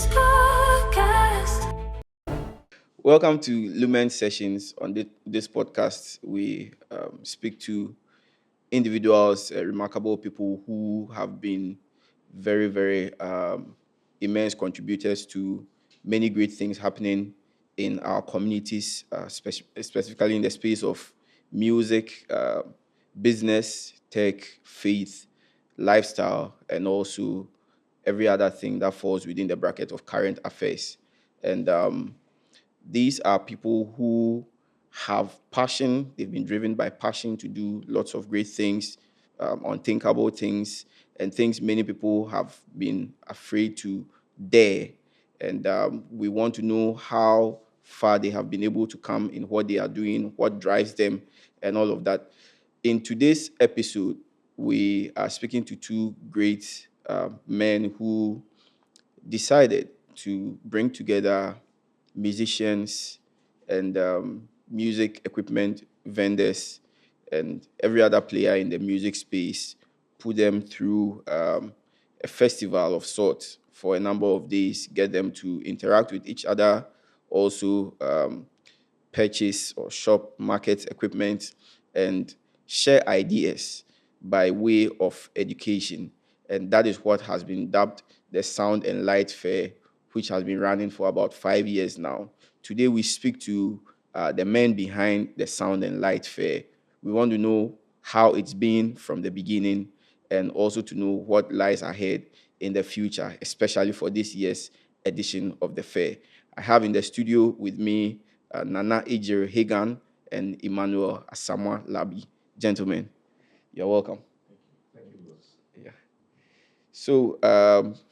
podcast. Welcome to Lumen sessions. On this podcast, we speak to individuals, remarkable people who have been very, very immense contributors to many great things happening in our communities, specifically in the space of music, business, tech, faith, lifestyle, and also every other thing that falls within the bracket of current affairs. And these are people who have passion. They've been driven by passion to do lots of great things, unthinkable things, and things many people have been afraid to dare. And we want to know how far they have been able to come in what they are doing, what drives them, and all of that. In today's episode, we are speaking to two great men who decided to bring together musicians and music equipment vendors and every other player in the music space, put them through a festival of sorts for a number of days, get them to interact with each other, also purchase or shop market equipment, and share ideas by way of education. And that is what has been dubbed the Sound and Light Fair, which has been running for about 5 years now. Today, we speak to the men behind the Sound and Light Fair. We want to know how it's been from the beginning and also to know what lies ahead in the future, especially for this year's edition of the fair. I have in the studio with me Nana Ejere Hagan and Emmanuel Asamoah Labi. Gentlemen, you're welcome. Thank you, boss. Yeah. So,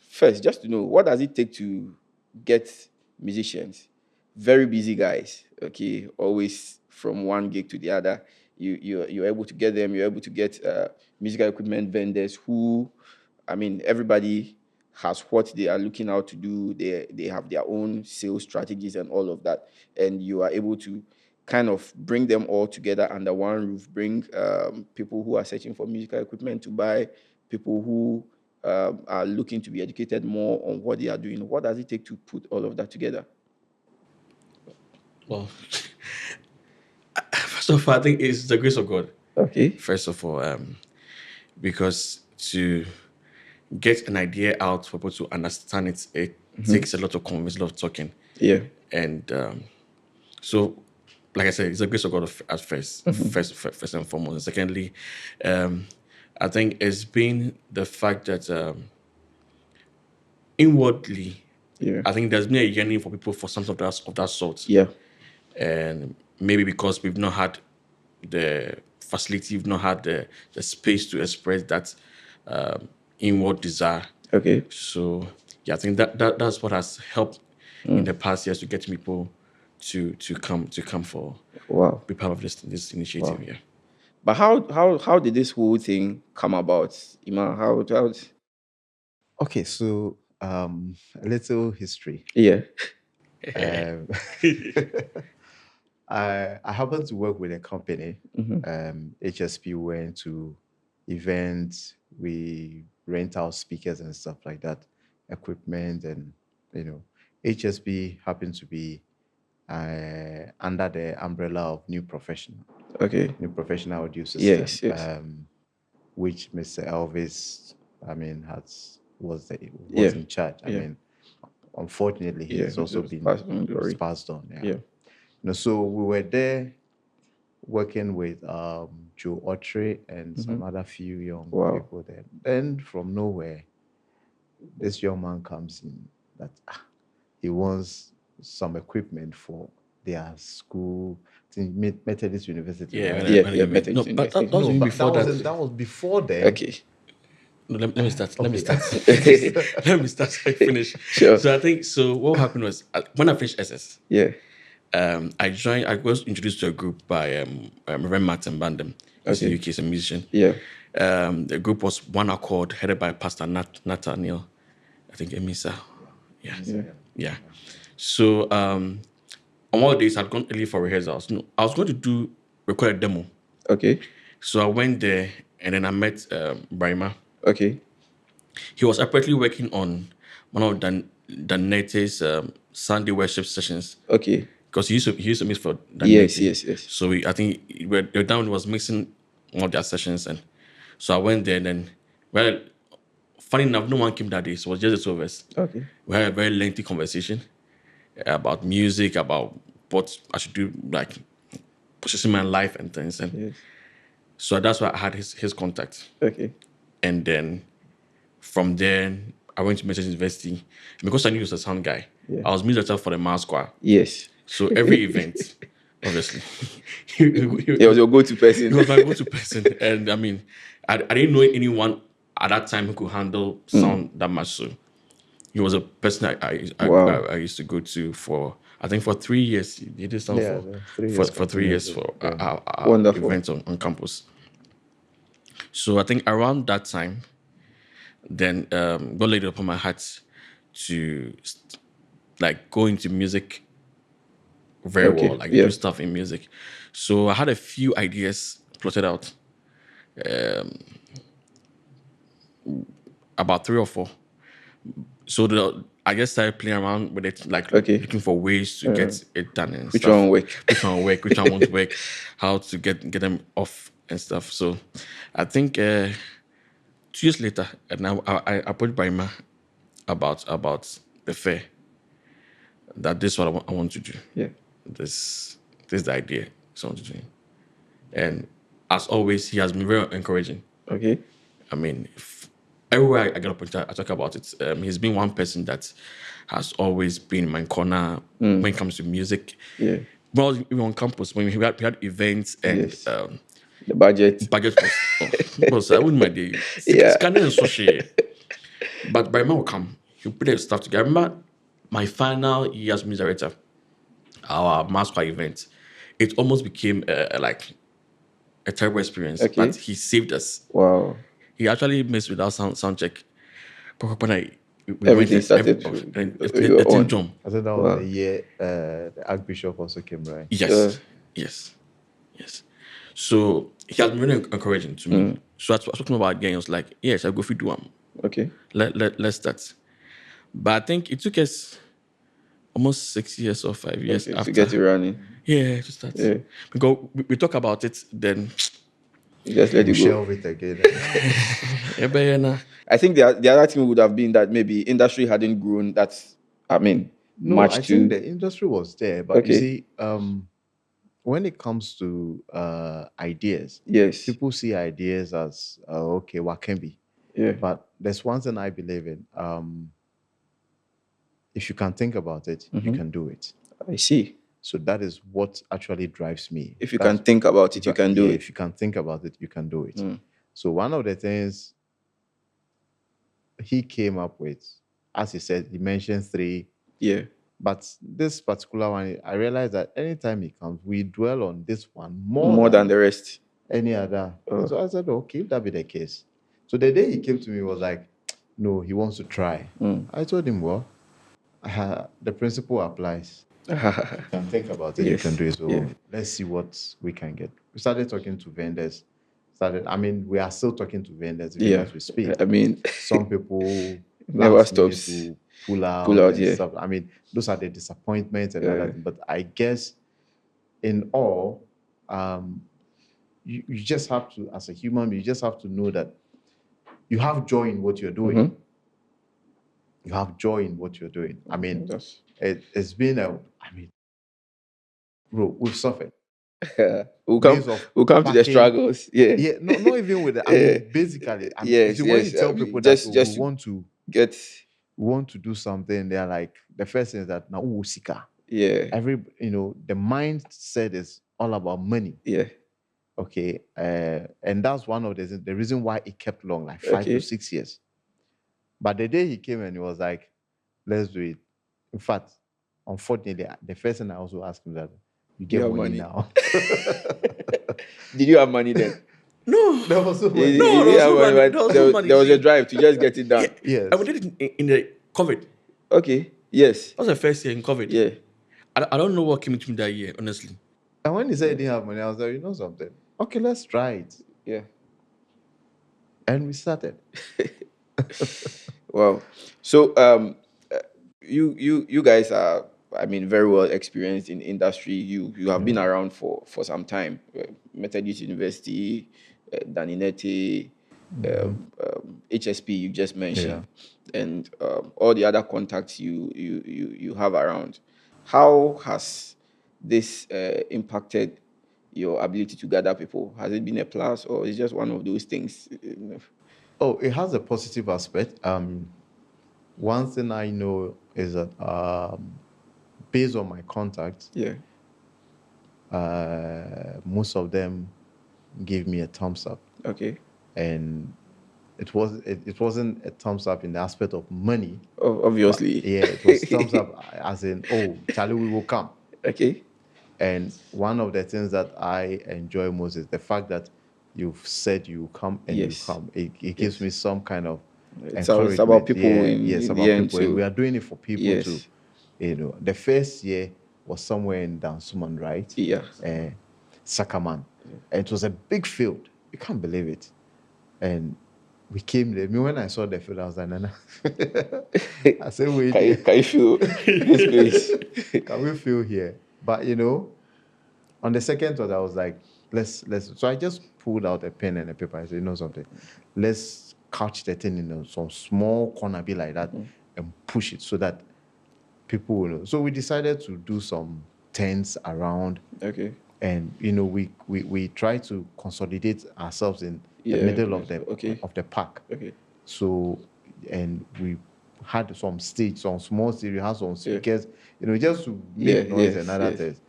first, just to know, what does it take to get musicians? Very busy guys, okay, always from one gig to the other. You're able to get them, you're able to get musical equipment vendors who, I mean, everybody has what they are looking out to do. They have their own sales strategies and all of that. And you are able to kind of bring them all together under one roof, bring people who are searching for musical equipment to buy, people who are looking to be educated more on what they are doing. What does it take to put all of that together? Well, first of all, I think it's the grace of God. Okay. First of all, because to get an idea out for people to understand it takes a lot of convincing, a lot of talking. Yeah. And so, like I said, it's the grace of God at first and foremost. And secondly, I think it's been the fact that inwardly, Yeah. I think there's been a yearning for people for something of that sort. Yeah. And maybe because we've not had the facility, we've not had the space to express that inward desire. Okay. So yeah, I think that's what has helped in the past years to get people to come for Wow. be part of this initiative. Wow. Yeah. But how did this whole thing come about, Ima? How Okay, so a little history. Yeah. Um, I happen to work with a company. HSP went to events. We rent out speakers and stuff like that, equipment, and HSP happened to be under the umbrella of New Professional Audio System. Yes. Which Mr. Elvis, was Yeah. in charge. I Yeah. mean, unfortunately, Yeah, he's also it was been passed on, glory. passed on. Yeah. So we were there working with Joe Autry and some other few young Wow. people there. Then from nowhere, this young man comes in that he wants some equipment for their school, Methodist University. Yeah. right? Yeah, Methodist No, but that University. was even but before that. that was before then. Okay. No, let me start. Let me Okay. start. Let me start. So I finish. Sure. So I think what happened was when I finished SS, Yeah. I was introduced to a group by Reverend Martin Bandem. He's in Okay. the UK, he's a musician. Yeah. The group was One Accord, headed by Pastor Nathaniel, I think Emisa. Yeah. So on one days I'd gone early for rehearsals. No, I was going to record a demo. Okay. So I went there and then I met Brahima. Okay. He was apparently working on one of the the Nate's Sunday worship sessions. Okay. Because he used to mix for the Yes, Nate. yes. So I think the down was mixing one of their sessions, and so I went there. And then, well, funny enough, no one came that day. So it was just the two of us. Okay. We had a very lengthy conversation about music, about what I should do, like position my life and things. And Yes. so that's why I had his contact. Okay. And then from there, I went to Manchester University. Because I knew he was a sound guy, Yeah. I was music director for the mass choir. Yes. So every event, obviously, He was your go-to person. he was my go-to person. And I mean, I didn't know anyone at that time who could handle sound that much. So he was a person Wow. I used to go to for, I think, for 3 years. He did sound Yeah, for 3 years for 3 years continuously. for our Wonderful. events on campus. So I think around that time, then God laid it upon my heart to like go into music very Okay, well, like yeah. do stuff in music. So I had a few ideas plotted out, about 3 or 4. So I just started playing around with it, like Okay. looking for ways to get it done and Which stuff. one work? Which one work? Which one won't work? How to get them off and stuff. So I think 2 years later, and I approached Behringer about the fair. That this is what I want to do. Yeah. This is the idea. So I want to do. And as always, he has been very encouraging. Okay. I mean, everywhere I get opportunity, I talk about it. He's been one person that has always been in my corner when it comes to music. Yeah. Well, even on campus, when we had events and Yes. The budget. was I wouldn't mind the Yeah. scanning and social. But by now will come, he'll put the stuff together. I remember my final year as music director, our mass choir event, it almost became like a terrible experience. Okay. But he saved us. Wow. He actually missed without sound check. We Everything went started and your own. jump. I think that was the year the Archbishop also came, right? Yes. So he has been really encouraging to me. So I was talking about again. I was like, yes, I'll go for do one. Okay. Let's start. But I think it took us almost 6 years or 5 years Okay, after to get it running. Yeah, to start. Yeah. Because we talk about it, then You just let We it go. shelve it again. I think the other thing would have been that maybe industry hadn't grown that, No, much I to. think the industry was there, but you Okay. see, when it comes to ideas, Yes. people see ideas as okay, what can be. Yeah. But there's one thing I believe in. If you can think about it, you can do it. I see. So that is what actually drives me. If you can think about it, you can do it. If you can think about it, you can do it. So one of the things he came up with, as he said, he mentioned 3. Yeah. But this particular one, I realized that anytime he comes, we dwell on this one More than the rest. any other. So I said, okay, if that be the case. So the day he came to me, he was like, no, he wants to try. I told him, well, the principle applies. You can think about it, you can do it. So let's see what we can get. We started talking to vendors. We are still talking to vendors even as we speak. some Some people never stops to pull out and stuff. Those are the disappointments and other things. But I guess in all, you just have to, as a human, you just have to know that you have joy in what you're doing. You have joy in what you're doing. It's been bro, we've suffered. we'll come to the struggles. Yeah, not even with that. Basically, when you tell people that we want to do something, they're like, the first thing is that now sika. Yeah. The mindset is all about money. Yeah. Okay. And that's one of the reason why it kept long, like 5 to 6 years. But the day he came and he was like, let's do it. In fact, unfortunately, the first thing I also asked him that, you get money now. Did you have money then? No. There was no money. There was a drive to just get it done. Yes. And we did it in the COVID. Okay. Yes. That was the first year in COVID. Yeah. I don't know what came into me that year, honestly. And when he said he didn't have money, I was like, you know something? Okay, let's try it. Yeah. And we started. Wow. So you guys are, I mean, very well experienced in industry. You have been around for some time. Methodist University, Daninete, HSP you just mentioned, and all the other contacts you have around. How has this impacted your ability to gather people? Has it been a plus, or is it just one of those things? Oh, it has a positive aspect. One thing I know is that based on my contacts, Yeah. most of them gave me a thumbs up. Okay. And it wasn't a thumbs up in the aspect of money. Obviously. Yeah, it was thumbs up as in, oh, Charlie, we will come. Okay. And one of the things that I enjoy most is the fact that you've said you come and Yes. you come. It gives me some kind of It's encouragement. about people yes, in about the end people. too. We are doing it for people Yes. too. The first year was somewhere in Dansuman, right? Yeah. Sakaman. And it was a big field. You can't believe it. And we came there. When I saw the field, I was like, Nana. I said, wait. Can you feel this place? Can we feel here? But on the second thought, I was like, let's. So I just pulled out a pen and a paper. I said, you know something, let's couch the thing in some small corner, be like that, and push it so that people will know. So we decided to do some tents around. Okay. And we try to consolidate ourselves in the middle of the park. Okay. So, and we had some small stage, we had some speakers, just to make noise and other things.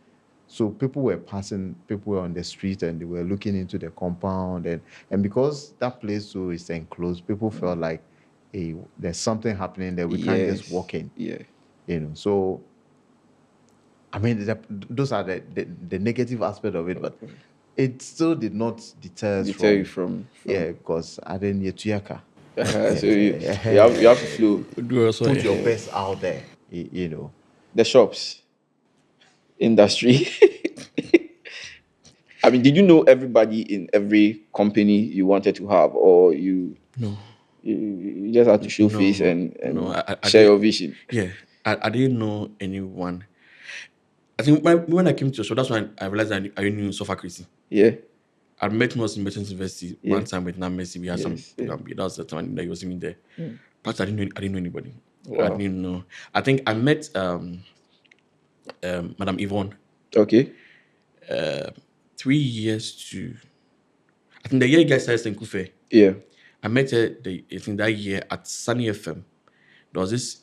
So people were passing, people were on the street and they were looking into the compound, and because that place too is enclosed, people felt like, hey, there's something happening there. We can't just walk in. Yeah. So I mean, those are the negative aspect of it, but it still did not deter you from yeah, because I didn't need to so you have to flow. Put your best out there, The shops industry. I mean, did you know everybody in every company you wanted to have, or you? No. You just had to show face and I share your vision. Yeah, I didn't know anyone. I think when I came to the show, that's when I realized I knew Sofa Crazy. Yeah. I met him in Merchants University one time with Nam Messi. We had some program. That was the time that he was even there. But I didn't know anybody. Wow. I didn't know. I think I met Madame Yvonne. Okay. 3 years to, I think the year you guys started in Kufe. Yeah. I met her I think that year at Sunny FM. There was this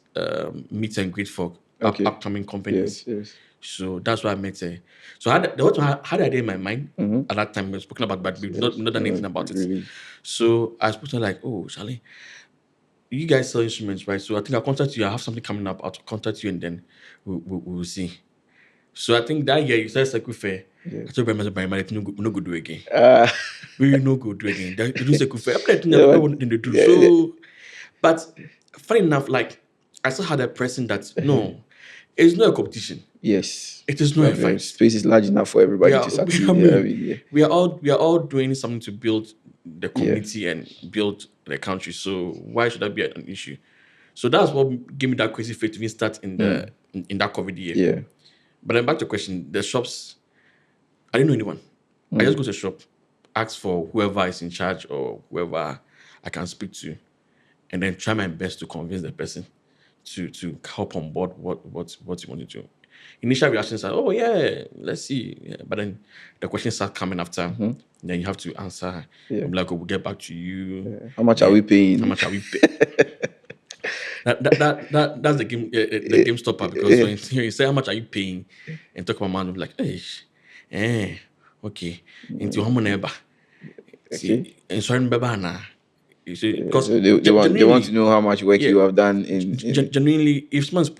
meet and greet for upcoming companies. Yes. So that's why I met her. So I had idea in my mind at that time. We were spoken about, but we've not done anything about it. Really. So I spoke to her like, oh, Charlie, you guys sell instruments, right? So I think I'll contact you. I have something coming up. I'll contact you and then we'll see. So I think that year you started Circle Fair. I told Brian, we no go do again. We no go do again. You do Circle Fair. So, but funny enough, like I still had a person that no, it's not a competition. Yes, it is not a fight. Space is large enough for everybody to succeed. We are all doing something to build the community and build the country. So why should that be an issue? So that's what gave me that crazy faith to even start in the in that COVID year. Yeah. But then back to the question, the shops, I didn't know anyone. I just go to a shop, ask for whoever is in charge or whoever I can speak to, and then try my best to convince the person to help on board what you want to do. Initial reactions are, oh yeah, let's see. Yeah. But then the questions start coming after. Then you have to answer. Yeah. I'm like, oh, we'll get back to you. Yeah. How much are we paying? How much are we paying? That's the game. The game stopper, because when you say how much are you paying and talk about money, like, okay, into how many ever? See, and so you see, because so they want to know how much work you have done in genuinely. If someone's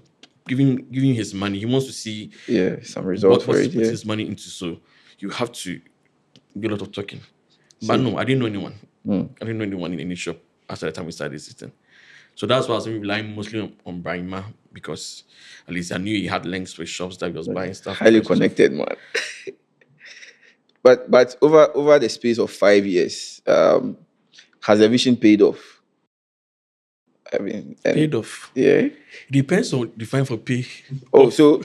giving his money, he wants to see some results for it. Put his money into, so you have to do a lot of talking. But no, I didn't know anyone. I didn't know anyone in any shop after the time we started this system. So that's why I was relying mostly on Behringer, because at least I knew he had links with shops that he was buying stuff. Highly connected, man. But over the space of 5 years, has the vision paid off? I mean, Paid off. Yeah. It depends on the fine for pay. Oh, so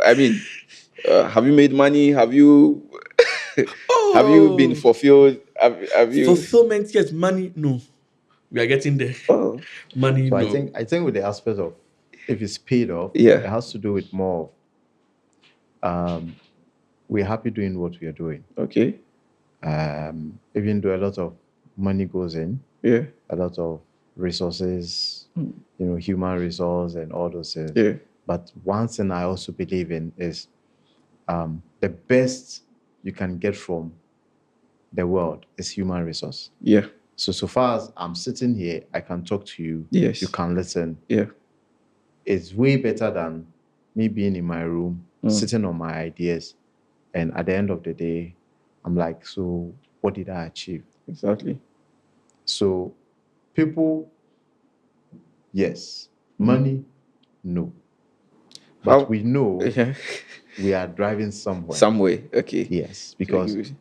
I mean, have you made money? Have you have you been fulfilled? Have you? Fulfillment? Yes. Money? No. We are getting there. Oh, Money? So No. I think with the aspect of if it's paid off, Yeah. it has to do with more of we're happy doing what we are doing. Okay. Even though a lot of money goes in, Yeah. a lot of resources, human resource and all those things. Yeah. But one thing I also believe in is the best you can get from the world is human resource. Yeah. So far as I'm sitting here, I can talk to you. Yes. You can listen. Yeah. It's way better than me being in my room, sitting on my ideas. And at the end of the day, I'm like, so what did I achieve? Exactly. So people, yes. Money, no. But we know we are driving somewhere. Some way, okay. Yes, because,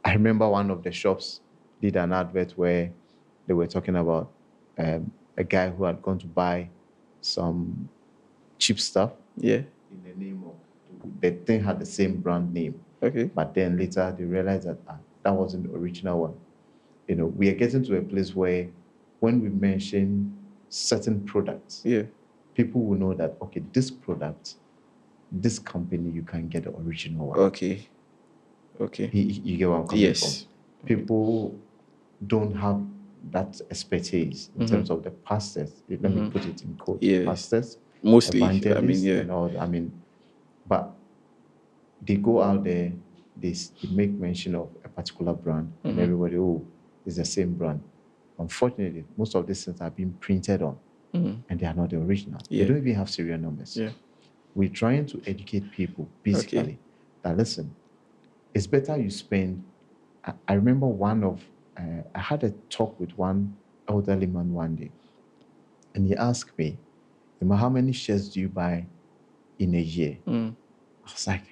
I remember one of the shops did an advert where they were talking about a guy who had gone to buy some cheap stuff. Yeah. In the name of, the thing had the same brand name. Okay. But then later they realized that that wasn't the original one. We are getting to a place where when we mention certain products, people will know that, okay, this product, this company, you can get the original one. Okay. You get where I'm coming from? Yes. People don't have that expertise in terms of the pastors. Let me put it in quotes. Yes. Pastors, Mostly, evangelists, and all. But they go out there, they make mention of a particular brand, and everybody, it's the same brand. Unfortunately, most of these things are being printed on, and they are not the original. They don't even have serial numbers. Yeah. We're trying to educate people, basically, that listen, it's better you spend. I remember I had a talk with one elderly man one day, and he asked me, how many shares do you buy in a year? I was like,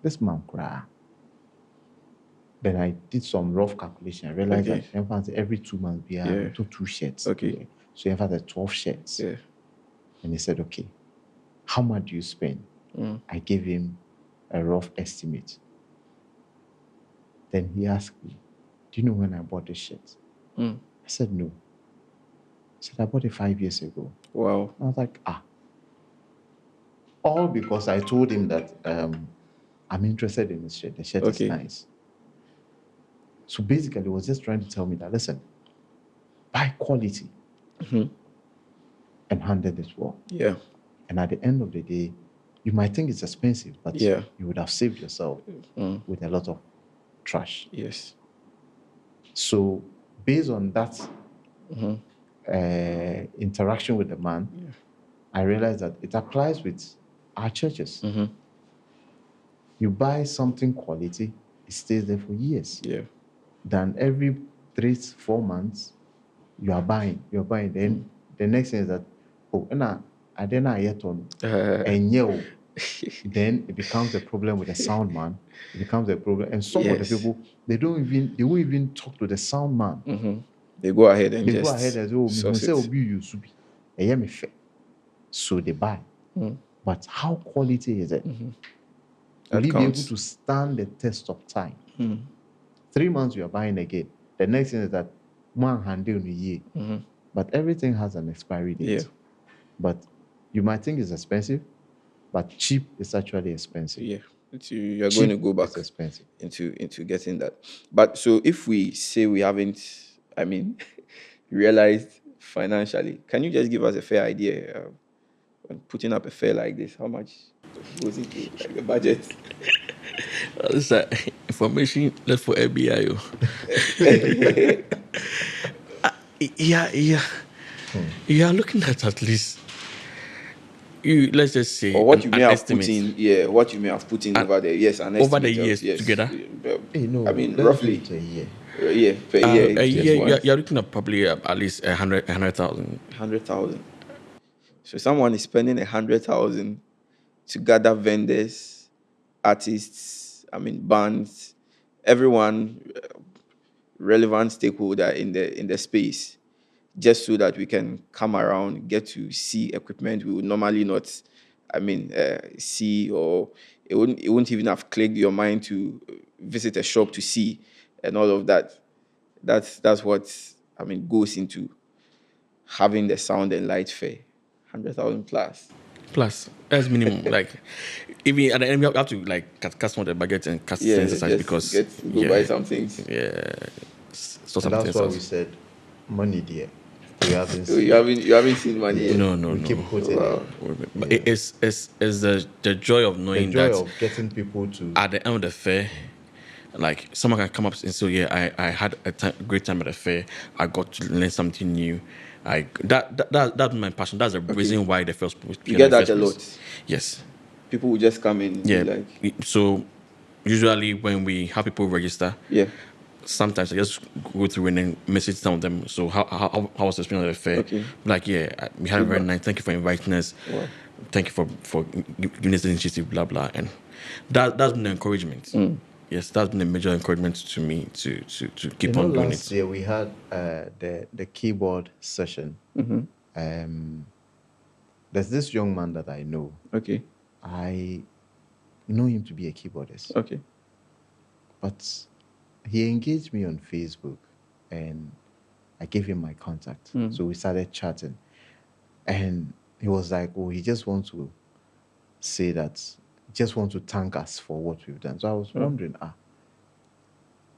this man cry. Then I did some rough calculation. I realized that in fact, every 2 months we have 2 shirts. Okay. So in fact, 12 shirts. Yeah. And he said, okay, how much do you spend? I gave him a rough estimate. Then he asked me, do you know when I bought this shirt? I said, no. He said, I bought it 5 years ago. Wow. I was like, all because I told him that I'm interested in this shirt. The shirt is nice. So basically, he was just trying to tell me that, listen, buy quality and handle it well. Yeah. And at the end of the day, you might think it's expensive, but you would have saved yourself with a lot of trash. Yes. So based on that interaction with the man, I realized that it applies with our churches. You buy something quality, it stays there for years. Yeah. Then every 3-4 months, you're buying. Then the next thing is that, I didn't yet on, and then it becomes a problem with the sound man. It becomes a problem, and some of the people they won't even talk to the sound man. They go ahead and say, so they buy. But how quality is it? Will you be able to stand the test of time? 3 months you are buying again. The next thing is that one handle in a year. But everything has an expiry date. Yeah. But you might think it's expensive, but cheap is actually expensive. Yeah. You're going to go back into getting that. But so if we say we haven't, realized financially, can you just give us a fair idea when putting up a fair like this? How much goes into the budget? That's information left for FBI. You are looking at least. Let's just say, or what you may have estimate. put in, what you may have put in over the years, over the years together. Roughly a year. Per year. You're looking at probably at least 100,000. 100,000. So someone is spending 100,000 to gather vendors, artists, bands, everyone, relevant stakeholder in the space, just so that we can come around, get to see equipment we would normally not, see, or it wouldn't even have clicked your mind to visit a shop to see, and all of that. That's what goes into having the sound and light fair, 100,000 plus. Plus, that's minimum. Like, even at the end, we have to like cut some of the budget and cut Yeah, things aside just because go buy some things. Yeah, so And that's why we else. said money there. We haven't So seen. you haven't seen money yet? No. We keep quoting Wow. it. But Yeah. it's the joy of knowing The joy that of getting people to. at the end of the fair, like someone can come up and say, "Yeah, I had a great time at the fair. I got to learn something new." That's my passion. That's the reason why the first. You get that a lot. Yes. People will just come in and Yeah. be like, So usually when we have people register, yeah, sometimes I just go through and then message some of them. So how was the experience of the fair? Okay. Like, yeah, we had a very nice. Thank you for inviting us. Wow. Thank you for giving us the initiative. Blah blah, and that's been the encouragement. Yes, that's been a major encouragement to me to keep on doing last it. year we had the keyboard session. There's this young man that I know. Okay. I know him to be a keyboardist. Okay. But he engaged me on Facebook and I gave him my contact. So we started chatting. And he was like, oh, he just wants to say that, just want to thank us for what we've done. So I was wondering,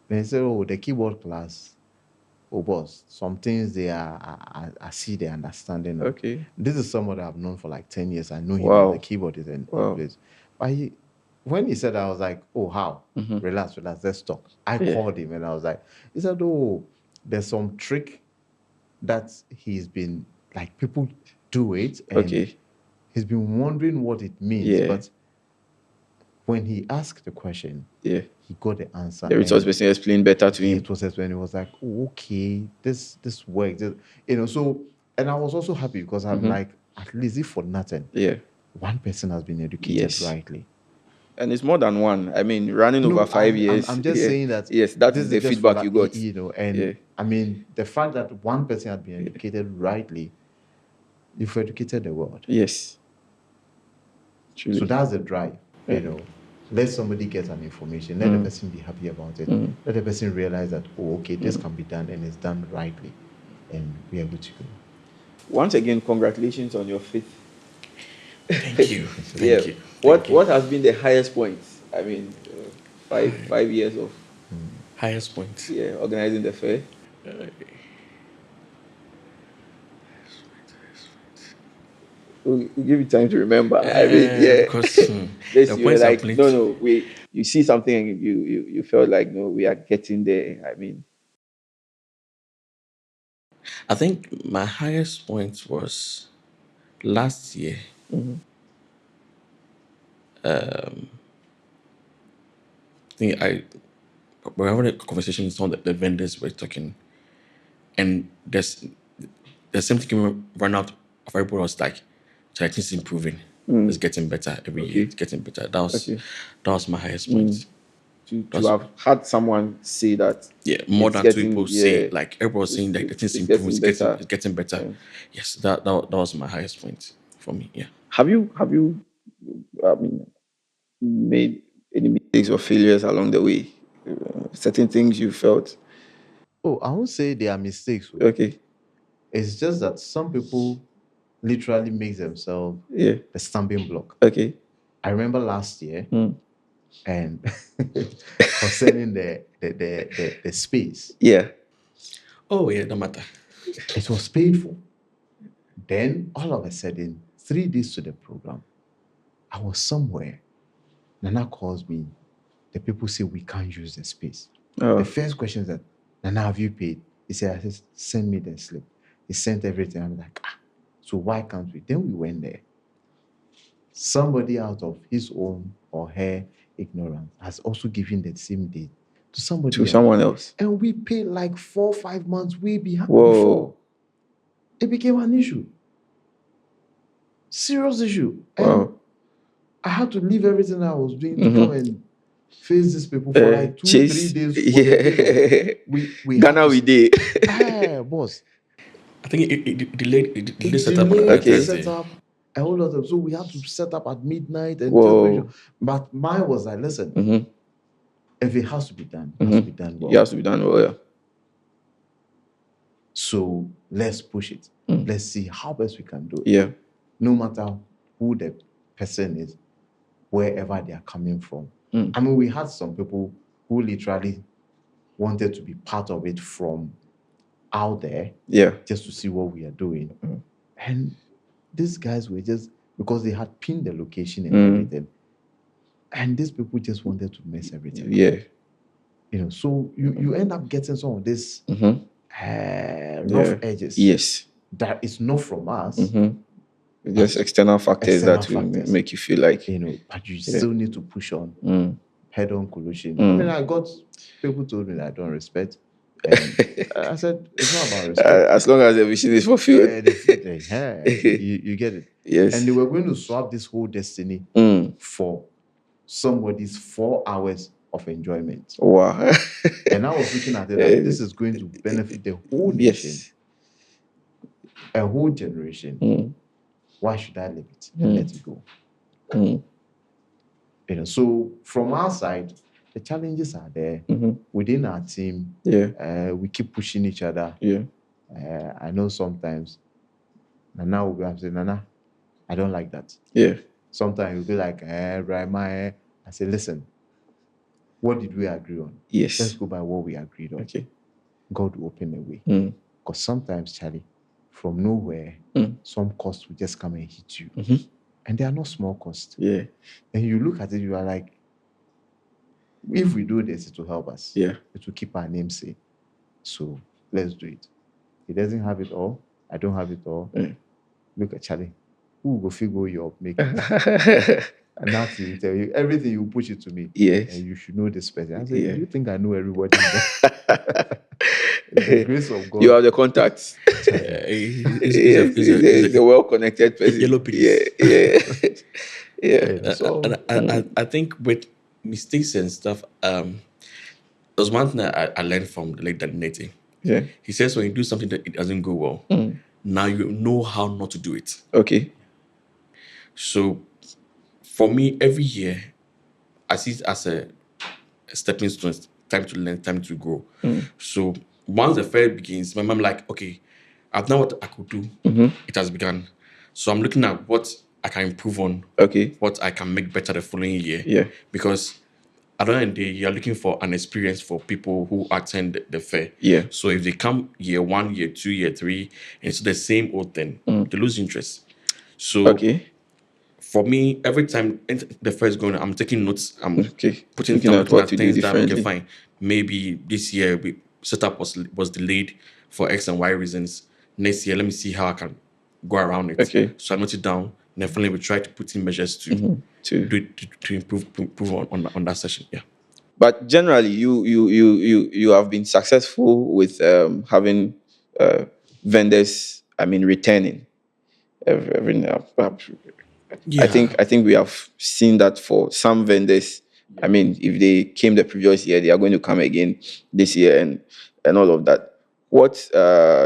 Then he said, oh, the keyboard class, oh, boss, some things they are, I see the understanding of. Okay. This is someone that I've known for like 10 years. I know him Wow. as a keyboardist and Wow. place. But when he said that, I was like, oh, how? Relax, let's talk. I called him and I was like, he said, oh, there's some trick that he's been, like, people do it. And Okay. he's been wondering what it means. Yeah. But when he asked the question, Yeah. he got the answer. The resource person explained better to him. It was when he was like, oh, okay, this works. So, and I was also happy because I'm like, at least if for nothing, Yeah. one person has been educated rightly. And it's more than one. I mean, running over 5 years. I'm just saying that. Yes, that is the just feedback for you that, got. and I mean, the fact that one person had been educated rightly, you've educated the world. Yes. Truly. So that's the drive, Let somebody get an information. Let the person be happy about it. Let the person realize that, oh, okay, this can be done and it's done rightly. And we are good to go. Once again, congratulations on your faith. Thank you. Thank you. What has been the highest point? I mean, 5 years of highest point. Yeah, organizing the fair. We'll give you time to remember. Because you were like, no, you see something and you felt like, no, we are getting there. I mean, I think my highest point was last year. I think we're having a conversation with some of the vendors we're talking, and there's something run out of everybody was like, it's improving. It's getting better every year. It's getting better. That was my highest point. To have had someone say that. Yeah, more than two people say, like everybody saying that it's improving, it's getting better. Yeah. Yes, that was my highest point for me. Yeah. Have you made any mistakes or failures along the way? Certain things you felt? Oh, I won't say they are mistakes. Okay. It's just that some people literally make themselves the stumbling block. Okay. I remember last year, and concerning the space. Yeah. Oh yeah, no matter. It was paid for. Then all of a sudden, 3 days to the program, I was somewhere. Nana calls me. The people say we can't use the space. The first question is that, Nana, have you paid? He said, send me the slip. He sent everything. I'm like, so why can't we? Then we went there. Somebody out of his own or her ignorance has also given the same date to someone else. And we paid like 4 or 5 months way behind before. It became an issue. Serious issue. And I had to leave everything I was doing to come and face these people for like 2-3 days. For Yeah. we Ghana we did. boss. I think it delayed It setup on delayed the Thursday. setup a whole lot of, so we had to set up at midnight and Whoa. but mine was like, listen, if it has to be done, it has to be done well. It has to be done well, yeah. So let's push it. Let's see how best we can do it. Yeah. No matter who the person is, wherever they are coming from. I mean, we had some people who literally wanted to be part of it from out there, just to see what we are doing. And these guys were just, because they had pinned the location and everything, and these people just wanted to mess everything. Yeah. You know, so you end up getting some of this rough edges. Yes. That is not from us. Just external factors that will make you feel like, you know, but you still need to push on. Head-on collusion. I mean, I got people told me that I don't respect. And I said, it's not about respect. As long as the vision is fulfilled. You get it. Yes. And they were going to swap this whole destiny for somebody's 4 hours of enjoyment. Wow. And I was looking at it like, this is going to benefit the whole nation, a whole generation. Why should I leave it and let it go? You know, so from our side, the challenges are there within our team. We keep pushing each other. I know sometimes Nana will be have to say, Nana, I don't like that. Sometimes you'll be like, Rima, I say, listen, what did we agree on? Let's go by what we agreed on. God will open the way. Because sometimes, Charlie, from nowhere, some costs will just come and hit you. And they are not small costs. And you look at it, you are like, if we do this, it will help us. It will keep our name safe. So let's do it. He doesn't have it all. I don't have it all. Look at Charlie. Who will figure you up, make it? And now he tell you everything, you push it to me. And you should know this person. I say, you think I know everybody? The grace of God. You have the contacts. He's a well-connected person. Yellow piece. So, I think with mistakes and stuff, there's one thing I learned from the late Danity. He says when you do something that it doesn't go well, now you know how not to do it. So for me, every year, I see it as a stepping stone, time to learn, time to grow. So once the fair begins, my mom like, okay, I've done what I could do. It has begun. So I'm looking at what I can improve on, what I can make better the following year. Because at the end of the day, you're looking for an experience for people who attend the fair. So if they come year 1, year 2, year 3, and it's the same old thing, they lose interest. So for me, every time the fair is going, I'm taking notes. I'm putting down what things that okay, fine. Maybe this year we setup was delayed for X and Y reasons. Next year, let me see how I can go around it. So I note it down. Definitely, we try to put in measures to improve on that session. But generally, you have been successful with having vendors. I mean, returning every I think we have seen that for some vendors. I mean, if they came the previous year, they are going to come again this year and all of that. What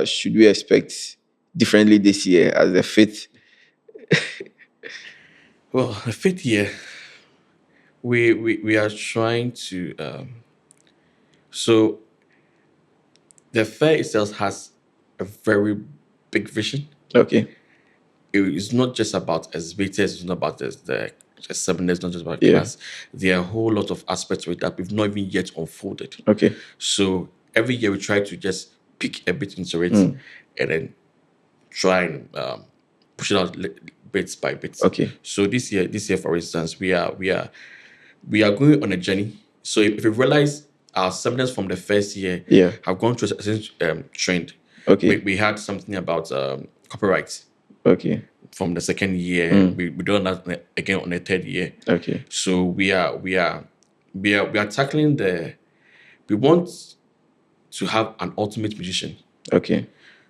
should we expect differently this year as the fifth? Well, the fifth year, we are trying to. So the fair itself has a very big vision. It's not just about exhibitors. It's not about the seminars. It's not just about class. There are a whole lot of aspects with that we've not even yet unfolded. So every year we try to just pick a bit into it and then try and push it out bits by bits. So this year, for instance, we are going on a journey. So if you realize our seminars from the first year have gone through a certain trend. We had something about copyright. From the second year, we done that again on the third year. So we are tackling we want to have an ultimate musician.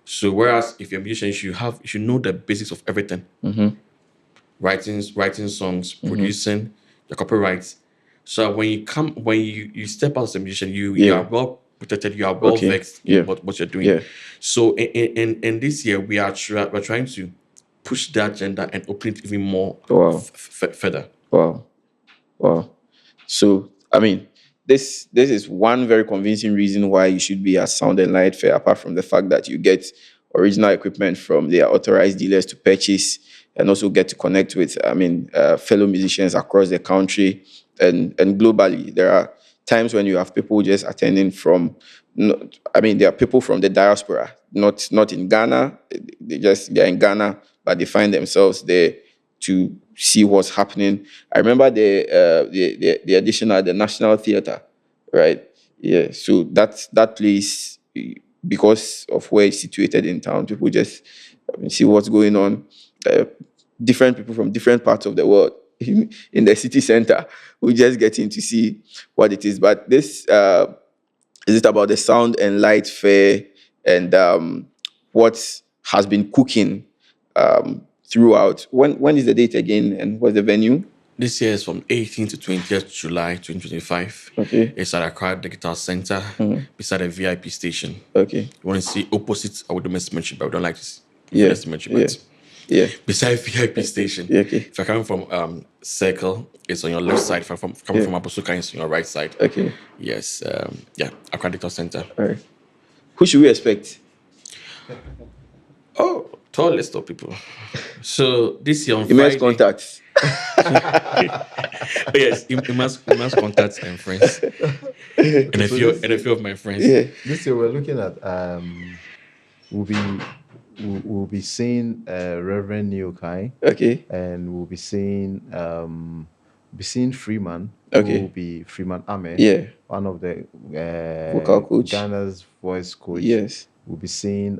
So whereas if you're a musician, you should know the basics of everything. Writing songs, producing, the copyrights. So when you step out as a musician, you are well protected, you are well vexed in what you're doing. Yeah. So in this year, we're trying to push that agenda and open it even more further. Wow. So, I mean, this is one very convincing reason why you should be at Sound and Light Fair, apart from the fact that you get original equipment from their authorized dealers to purchase and also get to connect with, fellow musicians across the country and globally. There are times when you have people just attending from, there are people from the diaspora, not in Ghana. They're in Ghana, but they find themselves there to see what's happening. I remember the edition at the National Theatre, right? Yeah, so that place, because of where it's situated in town, people just see what's going on. Different people from different parts of the world in the city center, we just getting to see what it is. But this is it about the Sound and Light Fair and what has been cooking throughout. When is the date again, and what's the venue? This year is from 18th to 20th July 2025. Okay. It's at Accra Digital Center beside a VIP station. Okay. You want to see opposite our domestic cemetery, but we don't like to see Yeah. beside VIP station. Yeah, okay. If you're coming from Circle, it's on your left side. If you're coming from Aposuka, it's on your right side. Okay. Yes. Accra Digital Center. All right. Who should we expect? Oh, tall list of people. So this year on Immense Friday, contacts. yes, immense contacts and friends, and a few of my friends. Yeah. This year we're looking at we'll be seeing Reverend Neo Kai. Okay. And we'll be seeing Freeman. Okay. Who will be Freeman Ame. Yeah. One of the vocal coach. Ghana's voice coach. Yes. We'll be seeing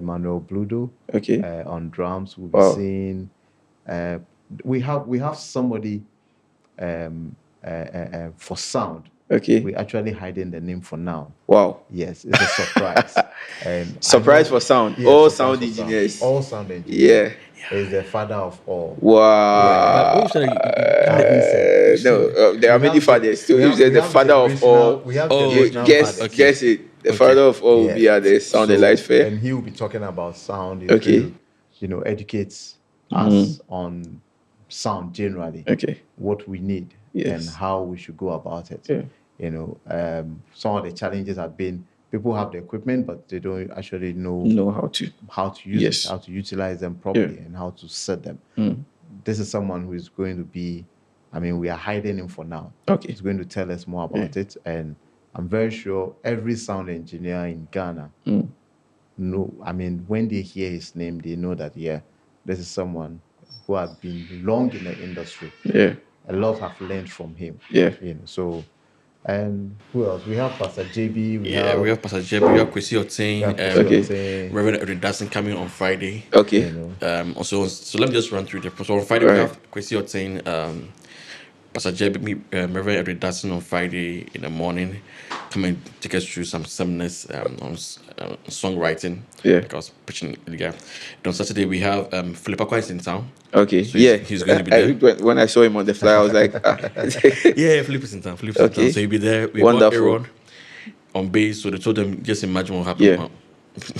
Manuel Bludo. Okay. On drums. We'll be seeing we have somebody for sound. Okay. We're actually hiding the name for now. Wow. Yes, it's a surprise. And surprise for sound. Yes, all surprise sound for engineers. Sound. All sound engineers. Yeah. Is the father of all. Wow. There are many fathers. So you said the father of all. We have guess it. The father of all will be at the Sound and Light Fair. And he will be talking about sound. Okay. Educates us on sound generally. Okay. What we need and how we should go about it. Yeah. Some of the challenges have been people have the equipment, but they don't actually know how to use it, how to utilize them properly, and how to set them. This is someone who is going to be, we are hiding him for now. Okay. He's going to tell us more about it, and I'm very sure every sound engineer in Ghana when they hear his name, they know that this is someone who has been long in the industry. Yeah. A lot have learned from him. Yeah. So. And who else? We have Pastor JB. We have Pastor JB. We have Kwesi Otain. Reverend Eridason coming on Friday. Okay. Also, so let me just run through the. So on Friday we have Kwesi Otain, Pastor JB, Reverend Eridason on Friday in the morning. Come and take us through some seminars on songwriting. Yeah. Because preaching the guy. On Saturday we have Philip Akwa is in town. Okay. So he's going to be there. When I saw him on the flyer, I was like, yeah, Philip is in town. So he'll be there. We got Aaron on bass. So they told them, just imagine what happened. Yeah.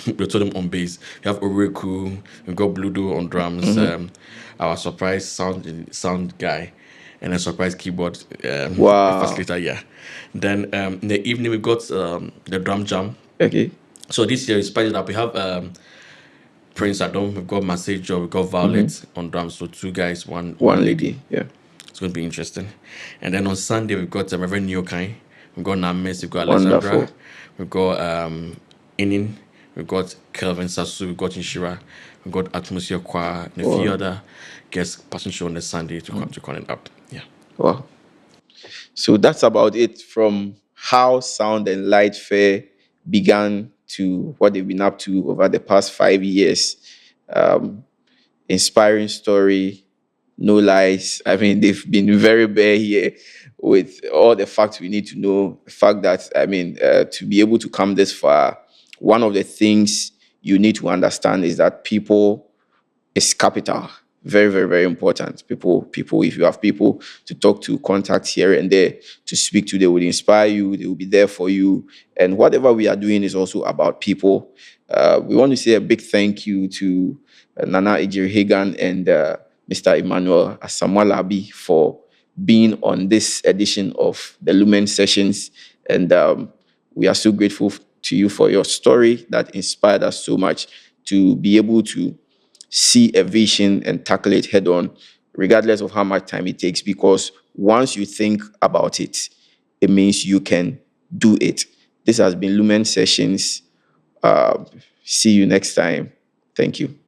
They told them on bass. We have Oreku. We got Bludo on drums. Our surprise sound guy. And a surprise keyboard facilitator, yeah. Then in the evening we got the drum jam. Okay. So this year we spiced it up. We have Prince Adam, we've got Masajo, we've got Violet on drums. So two guys, one lady. Yeah. It's going to be interesting. And then on Sunday we've got Reverend Nyokai, we've got Names, we've got Alessandra, we've got Inin, we've got Kelvin Sasu, we've got Inshira, we've got Atmosphere Kwa, and a few other guests passing show on the Sunday to connect up. Yeah. Wow. So that's about it from how Sound and Light Fair began to what they've been up to over the past 5 years. Inspiring story, no lies. They've been very bare here with all the facts we need to know. The fact that, to be able to come this far, one of the things you need to understand is that people is capital. Very, very, very important. People, if you have people to talk to, contact here and there to speak to, they will inspire you, they will be there for you. And whatever we are doing is also about people. We want to say a big thank you to Nana Ejiri and Mr. Emmanuel Asamwalabi for being on this edition of the Lumen Sessions. And we are so grateful to you for your story that inspired us so much to be able to see a vision and tackle it head on, regardless of how much time it takes, because once you think about it, it means you can do it. This has been Lumen Sessions. See you next time. Thank you.